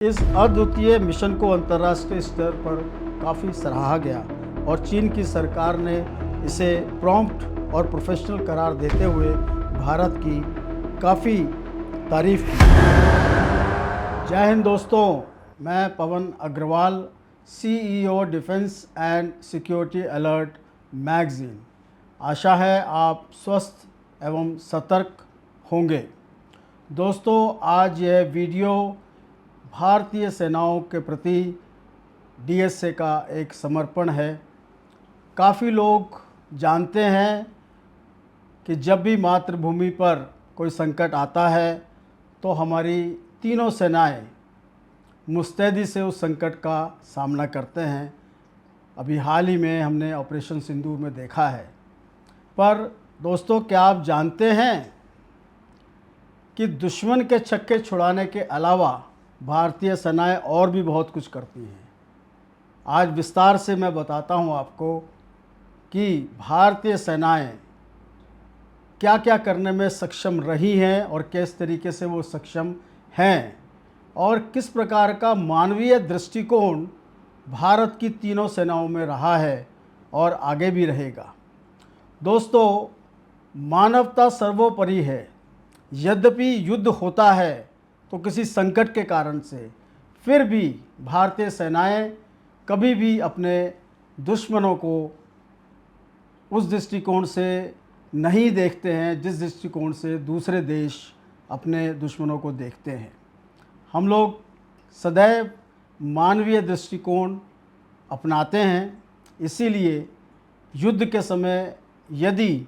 इस अद्वितीय मिशन को अंतर्राष्ट्रीय स्तर पर काफ़ी सराहा गया और चीन की सरकार ने इसे प्रॉम्प्ट और प्रोफेशनल करार देते हुए भारत की काफ़ी तारीफ की। जय हिंद दोस्तों, मैं Pavan Agarwal, CEO defence and security alert magazine. आशा है आप स्वस्थ एवं सतर्क होंगे। दोस्तों, आज यह वीडियो भारतीय सेनाओं के प्रति DSA का एक समर्पण है। काफ़ी लोग जानते हैं कि जब भी मातृभूमि पर कोई संकट आता है तो हमारी तीनों सेनाएं मुस्तैदी से उस संकट का सामना करते हैं। अभी हाल ही में हमने ऑपरेशन सिंदूर में देखा है। पर दोस्तों, क्या आप जानते हैं कि दुश्मन के छक्के छुड़ाने के अलावा भारतीय सेनाएं और भी बहुत कुछ करती हैं। आज विस्तार से मैं बताता हूं आपको कि भारतीय सेनाएं क्या क्या करने में सक्षम रही हैं और किस तरीके से वो सक्षम हैं और किस प्रकार का मानवीय दृष्टिकोण भारत की तीनों सेनाओं में रहा है और आगे भी रहेगा। दोस्तों, मानवता सर्वोपरि है। यद्यपि युद्ध होता है तो किसी संकट के कारण से, फिर भी भारतीय सेनाएं कभी भी अपने दुश्मनों को उस दृष्टिकोण से नहीं देखते हैं जिस दृष्टिकोण से दूसरे देश अपने दुश्मनों को देखते हैं। हम लोग सदैव मानवीय दृष्टिकोण अपनाते हैं। इसीलिए युद्ध के समय यदि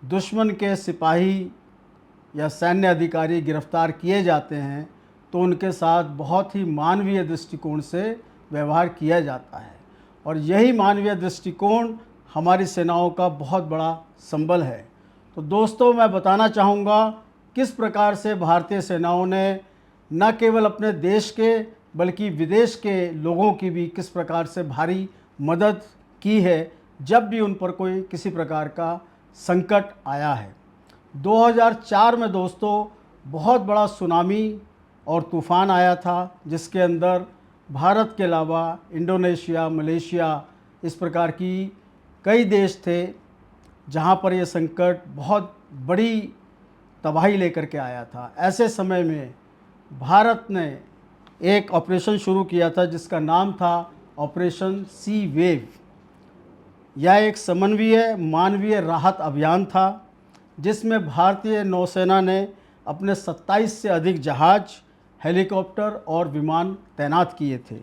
दुश्मन के सिपाही या सैन्य अधिकारी गिरफ्तार किए जाते हैं तो उनके साथ बहुत ही मानवीय दृष्टिकोण से व्यवहार किया जाता है और यही मानवीय दृष्टिकोण हमारी सेनाओं का बहुत बड़ा संबल है। तो दोस्तों, मैं बताना चाहूँगा किस प्रकार से भारतीय सेनाओं ने न केवल अपने देश के बल्कि विदेश के लोगों की भी किस प्रकार से भारी मदद की है जब भी उन पर कोई किसी प्रकार का संकट आया है। 2004 में दोस्तों बहुत बड़ा सुनामी और तूफ़ान आया था जिसके अंदर भारत के अलावा इंडोनेशिया, मलेशिया, इस प्रकार की कई देश थे जहां पर यह संकट बहुत बड़ी तबाही लेकर के आया था। ऐसे समय में भारत ने एक ऑपरेशन शुरू किया था जिसका नाम था ऑपरेशन सी वेव। यह एक समन्वय मानवीय राहत अभियान था जिसमें भारतीय नौसेना ने अपने 27 से अधिक जहाज, हेलीकॉप्टर और विमान तैनात किए थे।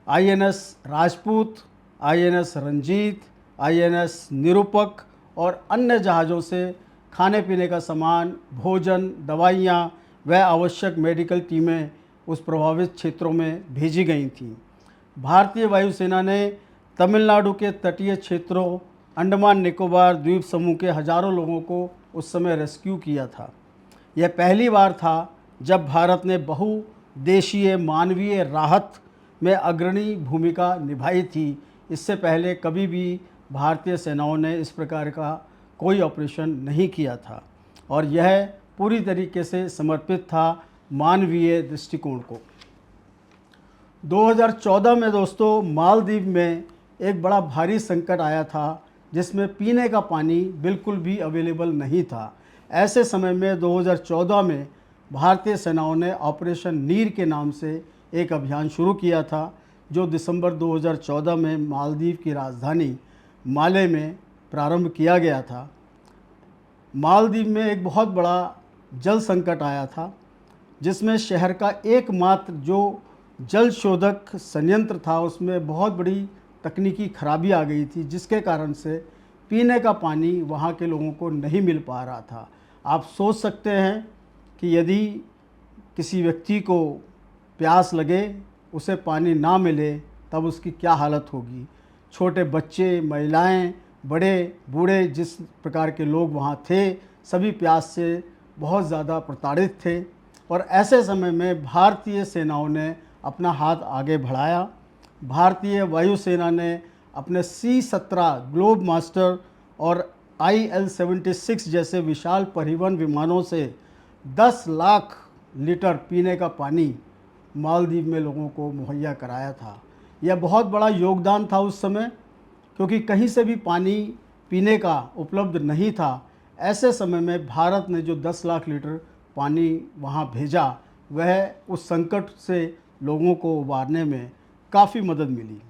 INS Rajput, INS Ranjit, INS निरूपक और अन्य जहाज़ों से खाने पीने का सामान, भोजन, दवाइयाँ व आवश्यक मेडिकल टीमें उस प्रभावित क्षेत्रों में भेजी गई थीं। भारतीय वायुसेना ने तमिलनाडु के तटीय क्षेत्रों, अंडमान निकोबार द्वीप समूह के हजारों लोगों को उस समय रेस्क्यू किया था। यह पहली बार था जब भारत ने बहुदेशीय मानवीय राहत में अग्रणी भूमिका निभाई थी। इससे पहले कभी भी भारतीय सेनाओं ने इस प्रकार का कोई ऑपरेशन नहीं किया था और यह पूरी तरीके से समर्पित था मानवीय दृष्टिकोण को। 2014 में दोस्तों मालदीव में एक बड़ा भारी संकट आया था जिसमें पीने का पानी बिल्कुल भी अवेलेबल नहीं था। ऐसे समय में 2014 में भारतीय सेनाओं ने ऑपरेशन नीर के नाम से एक अभियान शुरू किया था जो दिसंबर 2014 में मालदीव की राजधानी माले में प्रारंभ किया गया था। मालदीव में एक बहुत बड़ा जल संकट आया था जिसमें शहर का एकमात्र जो जल शोधक संयंत्र था उसमें बहुत बड़ी तकनीकी खराबी आ गई थी जिसके कारण से पीने का पानी वहाँ के लोगों को नहीं मिल पा रहा था। आप सोच सकते हैं कि यदि किसी व्यक्ति को प्यास लगे, उसे पानी ना मिले तब उसकी क्या हालत होगी। छोटे बच्चे, महिलाएं, बड़े बूढ़े जिस प्रकार के लोग वहाँ थे सभी प्यास से बहुत ज़्यादा प्रताड़ित थे और ऐसे समय में भारतीय सेनाओं ने अपना हाथ आगे बढ़ाया। भारतीय वायुसेना ने अपने C-17 ग्लोब मास्टर और IL-76 जैसे विशाल परिवहन विमानों से 10 लाख लीटर पीने का पानी मालदीव में लोगों को मुहैया कराया था। यह बहुत बड़ा योगदान था उस समय, क्योंकि कहीं से भी पानी पीने का उपलब्ध नहीं था। ऐसे समय में भारत ने जो 10 लाख लीटर पानी वहाँ भेजा, वह उस संकट से लोगों को उबारने में काफ़ी मदद मिली।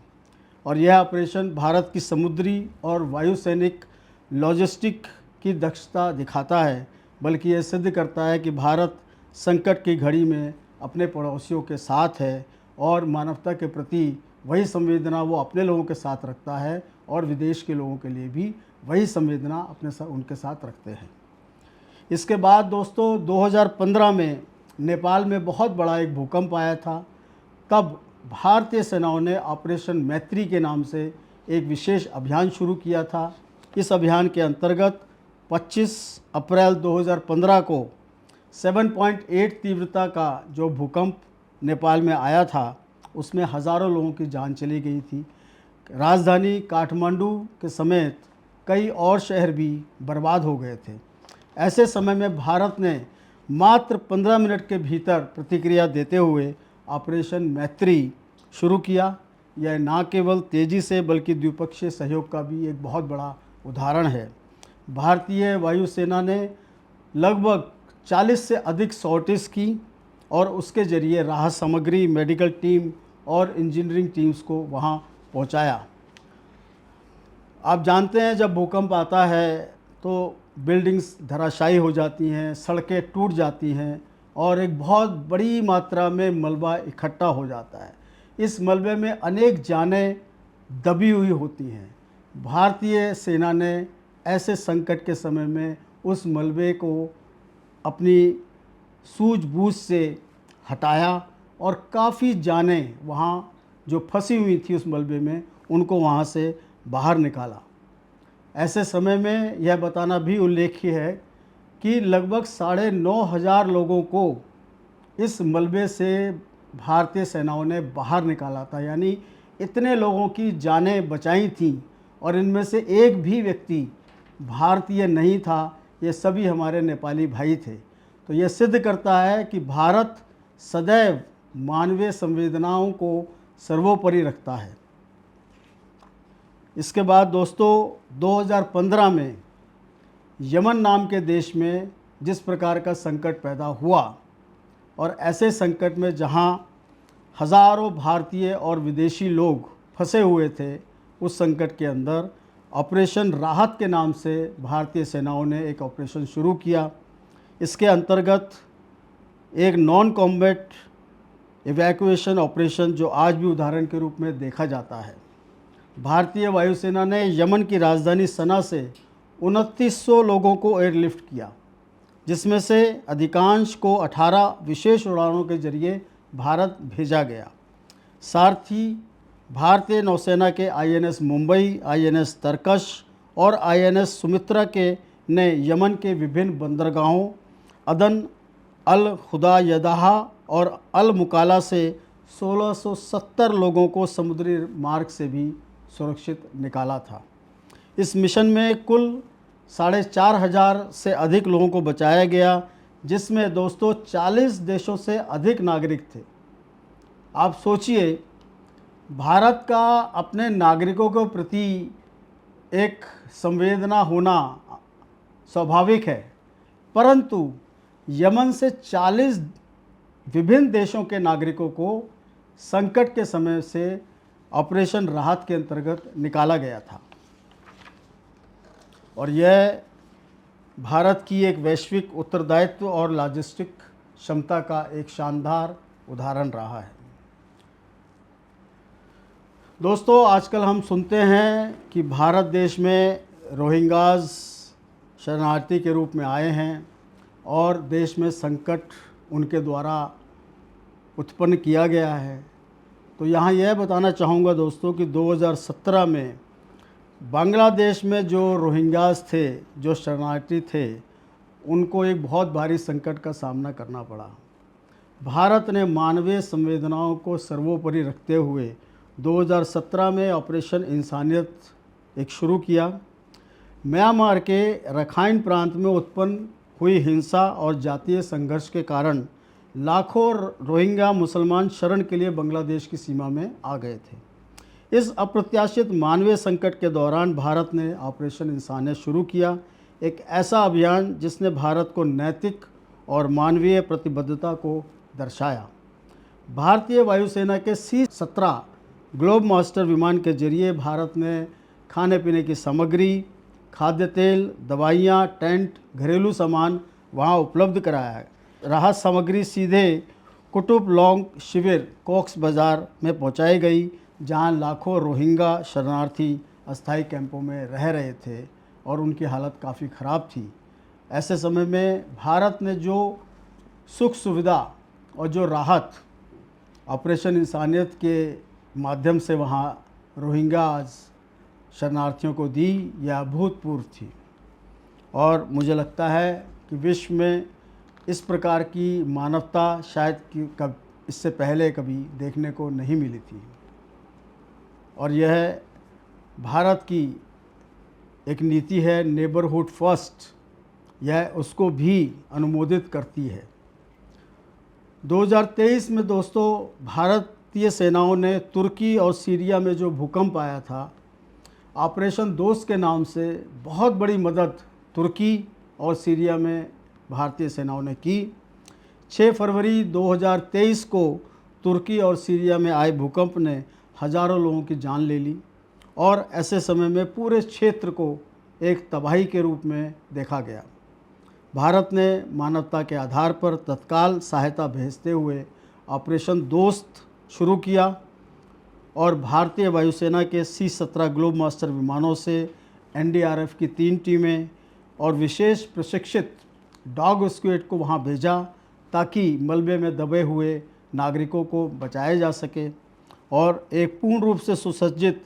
और यह ऑपरेशन भारत की समुद्री और वायुसैनिक लॉजिस्टिक की दक्षता दिखाता है, बल्कि यह सिद्ध करता है कि भारत संकट की घड़ी में अपने पड़ोसियों के साथ है और मानवता के प्रति वही संवेदना वो अपने लोगों के साथ रखता है और विदेश के लोगों के लिए भी वही संवेदना उनके साथ रखते हैं। इसके बाद दोस्तों 2015 में नेपाल में बहुत बड़ा एक भूकंप आया था। तब भारतीय सेनाओं ने ऑपरेशन मैत्री के नाम से एक विशेष अभियान शुरू किया था। इस अभियान के अंतर्गत 25 अप्रैल 2015 को 7.8 तीव्रता का जो भूकंप नेपाल में आया था, उसमें हज़ारों लोगों की जान चली गई थी। राजधानी काठमांडू के समेत कई और शहर भी बर्बाद हो गए थे। ऐसे समय में भारत ने मात्र 15 मिनट के भीतर प्रतिक्रिया देते हुए ऑपरेशन मैत्री शुरू किया। यह न केवल तेज़ी से बल्कि द्विपक्षीय सहयोग का भी एक बहुत बड़ा उदाहरण है। भारतीय वायुसेना ने लगभग 40 से अधिक सॉर्टीज़ की और उसके ज़रिए राहत सामग्री, मेडिकल टीम और इंजीनियरिंग टीम्स को वहाँ पहुँचाया। आप जानते हैं जब भूकंप आता है तो बिल्डिंग्स धराशायी हो जाती हैं, सड़कें टूट जाती हैं और एक बहुत बड़ी मात्रा में मलबा इकट्ठा हो जाता है। इस मलबे में अनेक जानें दबी हुई होती हैं। भारतीय सेना ने ऐसे संकट के समय में उस मलबे को अपनी सूझबूझ से हटाया और काफ़ी जानें वहाँ जो फंसी हुई थी उस मलबे में, उनको वहाँ से बाहर निकाला। ऐसे समय में यह बताना भी उल्लेख्य है कि लगभग 9,500 लोगों को इस मलबे से भारतीय सेनाओं ने बाहर निकाला था। यानी इतने लोगों की जानें बचाई थीं और इनमें से एक भी व्यक्ति भारतीय नहीं था। ये सभी हमारे नेपाली भाई थे। तो यह सिद्ध करता है कि भारत सदैव मानवीय संवेदनाओं को सर्वोपरि रखता है। इसके बाद दोस्तों 2015 में यमन नाम के देश में जिस प्रकार का संकट पैदा हुआ, और ऐसे संकट में जहां हज़ारों भारतीय और विदेशी लोग फंसे हुए थे, उस संकट के अंदर ऑपरेशन राहत के नाम से भारतीय सेनाओं ने एक ऑपरेशन शुरू किया। इसके अंतर्गत एक नॉन कॉम्बैट इवैक्यूएशन ऑपरेशन, जो आज भी उदाहरण के रूप में देखा जाता है, भारतीय वायुसेना ने यमन की राजधानी सना से 2900 लोगों को एयरलिफ्ट किया, जिसमें से अधिकांश को 18 विशेष उड़ानों के जरिए भारत भेजा गया। साथ ही भारतीय नौसेना के INS मुंबई, INS तरकश और INS सुमित्रा के ने यमन के विभिन्न बंदरगाहों अदन, अल खुदायदाह और अल मुकाला से 1670 लोगों को समुद्री मार्ग से भी सुरक्षित निकाला था। इस मिशन में कुल 4,500 से अधिक लोगों को बचाया गया, जिसमें दोस्तों 40 देशों से अधिक नागरिक थे। आप सोचिए, भारत का अपने नागरिकों के प्रति एक संवेदना होना स्वाभाविक है, परंतु यमन से 40 विभिन्न देशों के नागरिकों को संकट के समय से ऑपरेशन राहत के अंतर्गत निकाला गया था। और यह भारत की एक वैश्विक उत्तरदायित्व और लॉजिस्टिक क्षमता का एक शानदार उदाहरण रहा है। दोस्तों, आजकल हम सुनते हैं कि भारत देश में रोहिंग्याज शरणार्थी के रूप में आए हैं और देश में संकट उनके द्वारा उत्पन्न किया गया है। तो यहाँ यह बताना चाहूँगा दोस्तों कि 2017 में बांग्लादेश में जो रोहिंग्याज थे, जो शरणार्थी थे, उनको एक बहुत भारी संकट का सामना करना पड़ा। भारत ने मानवीय संवेदनाओं को सर्वोपरि रखते हुए 2017 में ऑपरेशन इंसानियत एक शुरू किया। म्यांमार के रखाइन प्रांत में उत्पन्न हुई हिंसा और जातीय संघर्ष के कारण लाखों रोहिंग्या मुसलमान शरण के लिए बांग्लादेश की सीमा में आ गए थे। इस अप्रत्याशित मानवीय संकट के दौरान भारत ने ऑपरेशन इंसानियत शुरू किया, एक ऐसा अभियान जिसने भारत को नैतिक और मानवीय प्रतिबद्धता को दर्शाया। भारतीय वायुसेना के C-17 ग्लोब मास्टर विमान के जरिए भारत ने खाने पीने की सामग्री, खाद्य तेल, दवाइयाँ, टेंट, घरेलू सामान वहाँ उपलब्ध कराया। राहत सामग्री सीधे कुतुब लॉन्ग शिविर कॉक्स बाज़ार में पहुँचाई गई, जहाँ लाखों रोहिंग्या शरणार्थी अस्थायी कैंपों में रह रहे थे और उनकी हालत काफ़ी ख़राब थी। ऐसे समय में भारत ने जो सुख सुविधा और जो राहत ऑपरेशन इंसानियत के माध्यम से वहाँ रोहिंग्या शरणार्थियों को दी, यह अभूतपूर्व थी और मुझे लगता है कि विश्व में इस प्रकार की मानवता शायद इससे पहले कभी देखने को नहीं मिली थी। और यह भारत की एक नीति है नेबरहुड फर्स्ट, यह उसको भी अनुमोदित करती है। 2023 में दोस्तों भारतीय सेनाओं ने तुर्की और सीरिया में जो भूकंप आया था, ऑपरेशन दोस्त के नाम से बहुत बड़ी मदद तुर्की और सीरिया में भारतीय सेनाओं ने की। 6 फरवरी 2023 को तुर्की और सीरिया में आए भूकंप ने हज़ारों लोगों की जान ले ली और ऐसे समय में पूरे क्षेत्र को एक तबाही के रूप में देखा गया। भारत ने मानवता के आधार पर तत्काल सहायता भेजते हुए ऑपरेशन दोस्त शुरू किया और भारतीय वायुसेना के C-17 ग्लोब मास्टर विमानों से NDRF की 3 टीमें और विशेष प्रशिक्षित डॉग स्क्वाड को वहां भेजा ताकि मलबे में दबे हुए नागरिकों को बचाया जा सके और एक पूर्ण रूप से सुसज्जित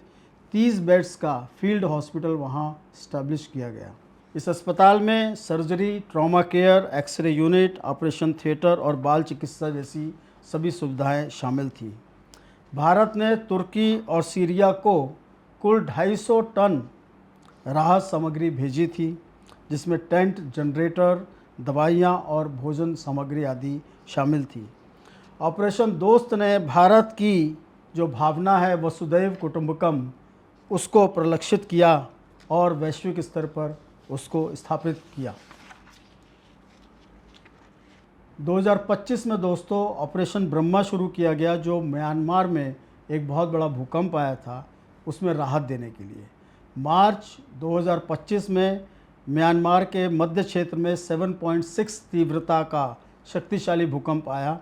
30 बेड्स का फील्ड हॉस्पिटल वहां इस्टेब्लिश किया गया। इस अस्पताल में surgery, trauma care, X ray unit, operation theatre और बाल चिकित्सा जैसी सभी सुविधाएं शामिल थी। भारत ने तुर्की और सीरिया को कुल 250 टन राहत सामग्री भेजी थी, जिसमें टेंट, जनरेटर, दवाइयाँ और भोजन सामग्री आदि शामिल थी। ऑपरेशन दोस्त ने भारत की जो भावना है वसुधैव कुटुंबकम, उसको परिलक्षित किया और वैश्विक स्तर पर उसको स्थापित किया। 2025 में दोस्तों ऑपरेशन ब्रह्मा शुरू किया गया, जो म्यांमार में एक बहुत बड़ा भूकंप आया था उसमें राहत देने के लिए। मार्च 2025 में म्यांमार के मध्य क्षेत्र में 7.6 तीव्रता का शक्तिशाली भूकंप आया,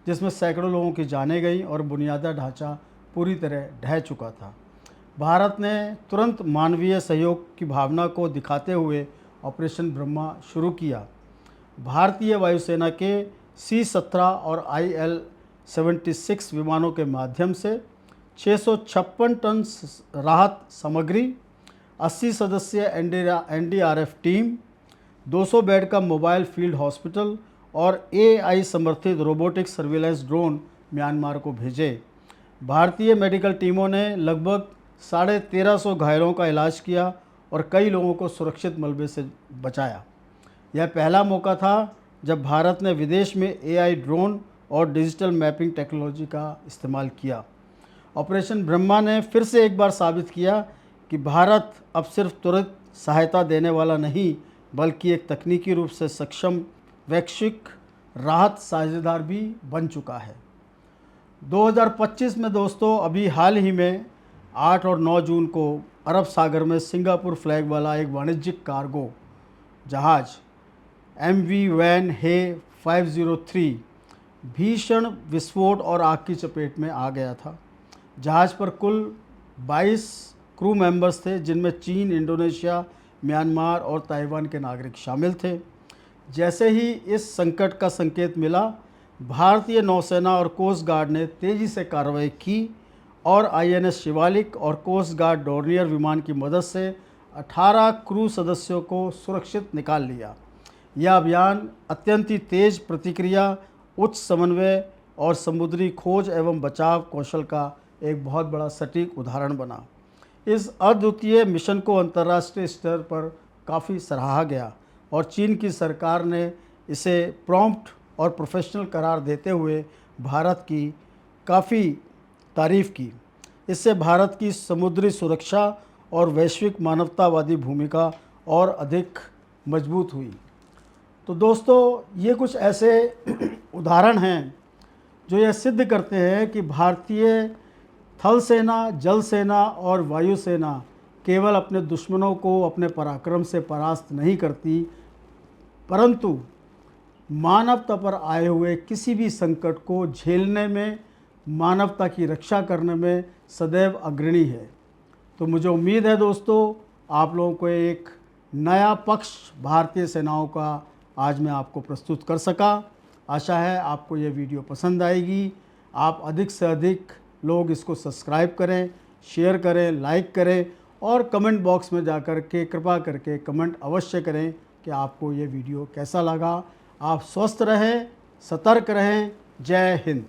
जिसमें सैकड़ों लोगों की जानें गई और बुनियादी ढांचा पूरी तरह ढह चुका था। भारत ने तुरंत मानवीय सहयोग की भावना को दिखाते हुए ऑपरेशन ब्रह्मा शुरू किया। भारतीय वायुसेना के C-17 और IL-76 विमानों के माध्यम से 656 टन राहत सामग्री, 80 सदस्यीय NDRF टीम, 200 बेड का मोबाइल फील्ड हॉस्पिटल और AI समर्थित रोबोटिक सर्विलांस ड्रोन म्यांमार को भेजे। भारतीय मेडिकल टीमों ने लगभग 1350 घायलों का इलाज किया और कई लोगों को सुरक्षित मलबे से बचाया। यह पहला मौका था जब भारत ने विदेश में AI ड्रोन और डिजिटल मैपिंग टेक्नोलॉजी का इस्तेमाल किया। ऑपरेशन ब्रह्मा ने फिर से एक बार साबित किया कि भारत अब सिर्फ तुरंत सहायता देने वाला नहीं, बल्कि एक तकनीकी रूप से सक्षम वैश्विक राहत साझेदार भी बन चुका है। 2025 में दोस्तों अभी हाल ही में 8 और 9 जून को अरब सागर में सिंगापुर फ्लैग वाला एक वाणिज्यिक कार्गो जहाज़ MV वैन हे 503 भीषण विस्फोट और आग की चपेट में आ गया था। जहाज़ पर कुल 22 क्रू मेंबर्स थे, जिनमें चीन, इंडोनेशिया, म्यांमार और ताइवान के नागरिक शामिल थे। जैसे ही इस संकट का संकेत मिला, भारतीय नौसेना और कोस्ट गार्ड ने तेज़ी से कार्रवाई की और INS शिवालिक और कोस्ट गार्ड डोर्नियर विमान की मदद से 18 क्रू सदस्यों को सुरक्षित निकाल लिया। यह अभियान अत्यंत ही तेज प्रतिक्रिया, उच्च समन्वय और समुद्री खोज एवं बचाव कौशल का एक बहुत बड़ा सटीक उदाहरण बना। इस अद्वितीय मिशन को अंतर्राष्ट्रीय स्तर पर काफ़ी सराहा गया और चीन की सरकार ने इसे प्रॉम्प्ट और प्रोफेशनल करार देते हुए भारत की काफ़ी तारीफ़ की। इससे भारत की समुद्री सुरक्षा और वैश्विक मानवतावादी भूमिका और अधिक मजबूत हुई। तो दोस्तों, ये कुछ ऐसे उदाहरण हैं जो यह सिद्ध करते हैं कि भारतीय थल सेना, जल सेना और वायु सेना केवल अपने दुश्मनों को अपने पराक्रम से परास्त नहीं करती, परंतु मानवता पर आए हुए किसी भी संकट को झेलने में, मानवता की रक्षा करने में सदैव अग्रणी है। तो मुझे उम्मीद है दोस्तों, आप लोगों को एक नया पक्ष भारतीय सेनाओं का आज मैं आपको प्रस्तुत कर सका। आशा है आपको ये वीडियो पसंद आएगी। आप अधिक से अधिक लोग इसको सब्सक्राइब करें, शेयर करें, लाइक करें और कमेंट बॉक्स में जाकर के कृपा करके कमेंट अवश्य करें कि आपको ये वीडियो कैसा लगा। आप स्वस्थ रहें, सतर्क रहें। जय हिंद।